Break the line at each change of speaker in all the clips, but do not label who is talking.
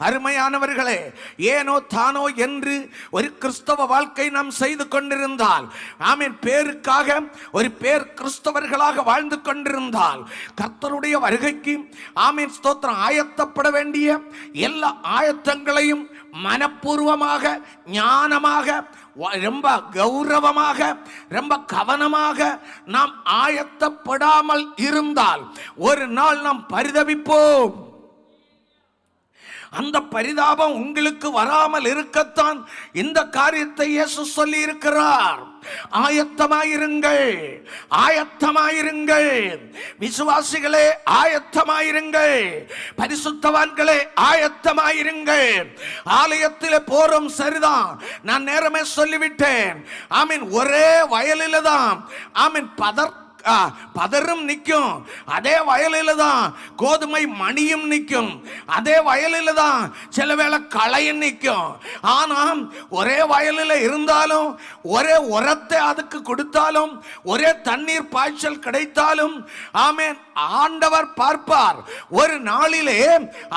அருமையானவர்களே, ஏனோ தானோ என்று ஒரு கிறிஸ்தவ வாழ்க்கை நாம் செய்து கொண்டிருந்தால், ஆமென், பேருக்காக ஒரு பேர் கிறிஸ்தவர்களாக வாழ்ந்து கொண்டிருந்தால், கர்த்தருடைய வருகைக்கு ஆமென் ஸ்தோத்திரம் ஆயத்தப்பட வேண்டிய எல்லா ஆயத்தங்களையும் மனப்பூர்வமாக, ஞானமாக, ரொம்ப கௌரவமாக, ரொம்ப கவனமாக நாம் ஆயத்தப்படாமல் இருந்தால் ஒரு நாள் நாம் பரிதபிப்போம். அந்த பரிதாபம் உங்களுக்கு வராமல் இருக்கத்தான் இந்த காரியத்தை இயேசு சொல்லி இருக்கிறார். ஆயத்தமாயிருங்கள், ஆயத்தமாயிருங்கள். விசுவாசிகளே ஆயத்தமாயிருங்கள், பரிசுத்தவான்களே ஆயத்தமாயிருங்கள். ஆலயத்தில் போறோம் சரிதான், நான் நேரமே சொல்லிவிட்டேன். ஆமீன், ஒரே வயலில தான் ஆமீன் பதரும் நிற்கும், அதே வயலில தான் கோதுமை மணியும் நிற்கும், அதே வயலில தான் சில வேளை களையும் நிற்கும். ஆனால் ஒரே வயலில் இருந்தாலும், ஒரே உரத்தை அதுக்கு கொடுத்தாலும், ஒரே தண்ணீர் பாய்ச்சல் கிடைத்தாலும், ஆமென், ஆண்டவர் பார்ப்பார். ஒரு நாளிலே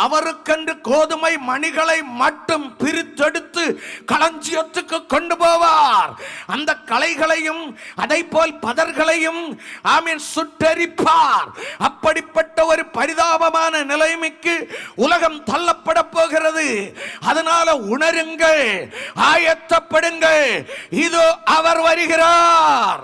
அவருக்கென்று கோதுமை மணிகளை மட்டும் பிரித்தெடுத்து களஞ்சியத்துக்கு கொண்டு போவார். அந்த களைகளையும் அதை போல் பதர்களையும் ஆமென் சுட்டெரிப்பார். அப்படிப்பட்ட ஒரு பரிதாபமான நிலைமைக்கு உலகம் தள்ளப்பட போகிறது. அதனால உணருங்கள், ஆயத்தப்படுங்கள், இதோ அவர் வருகிறார்.